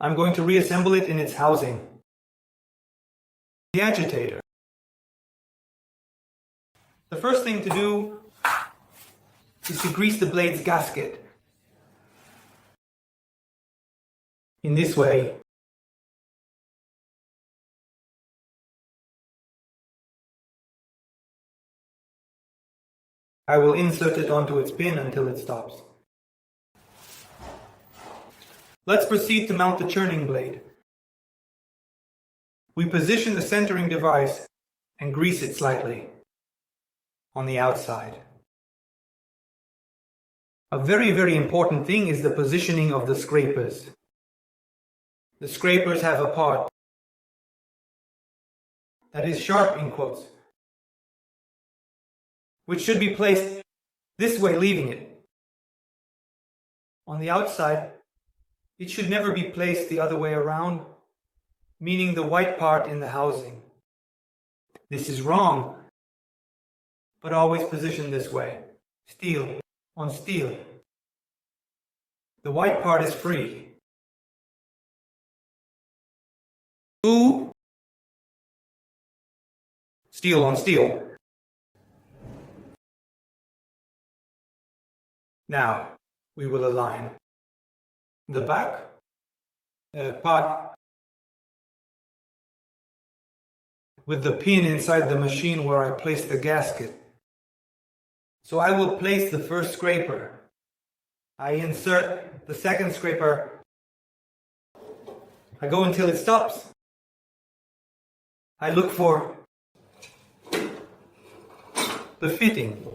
I'm going to reassemble it in its housing. The agitator. The first thing to do is to grease the blade's gasket. In this way. I will insert it onto its pin until it stops. Let's proceed to mount the churning blade. We position the centering device and grease it slightly on the outside. A very important thing is the positioning of the scrapers. The scrapers have a part that is sharp in quotes, which should be placed this way, leaving it. On the outside, it should never be placed the other way around, meaning the white part in the housing. This is wrong, but always position this way. Steel on steel. The white part is free. Glue, steel on steel. Now, we will align the back part with the pin inside the machine where I placed the gasket. So I will place the first scraper. I insert the second scraper. I go until it stops. I look for the fitting.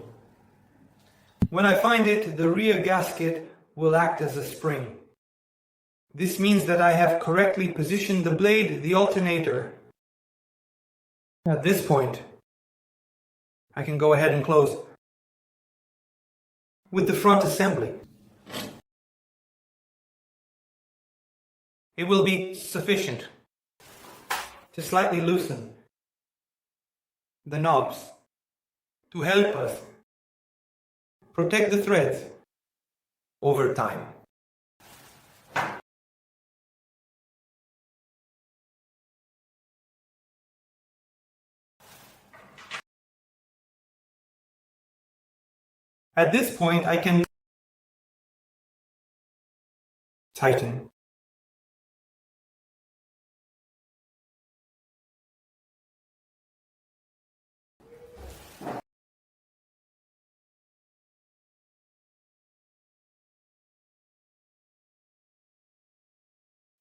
When I find it, the rear gasket will act as a spring. This means that I have correctly positioned the blade, the alternator. At this point, I can go ahead and close with the front assembly. It will be sufficient to slightly loosen the knobs to help us protect the threads over time. At this point, I can tighten.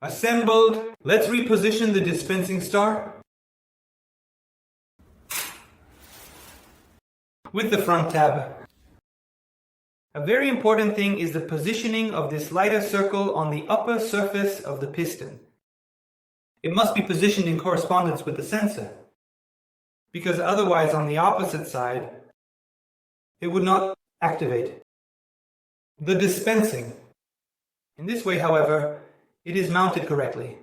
Assembled. Let's reposition the dispensing star with the front tab. A very important thing is the positioning of this lighter circle on the upper surface of the piston. It must be positioned in correspondence with the sensor, because otherwise on the opposite side it would not activate. The dispensing. In this way, however, it is mounted correctly.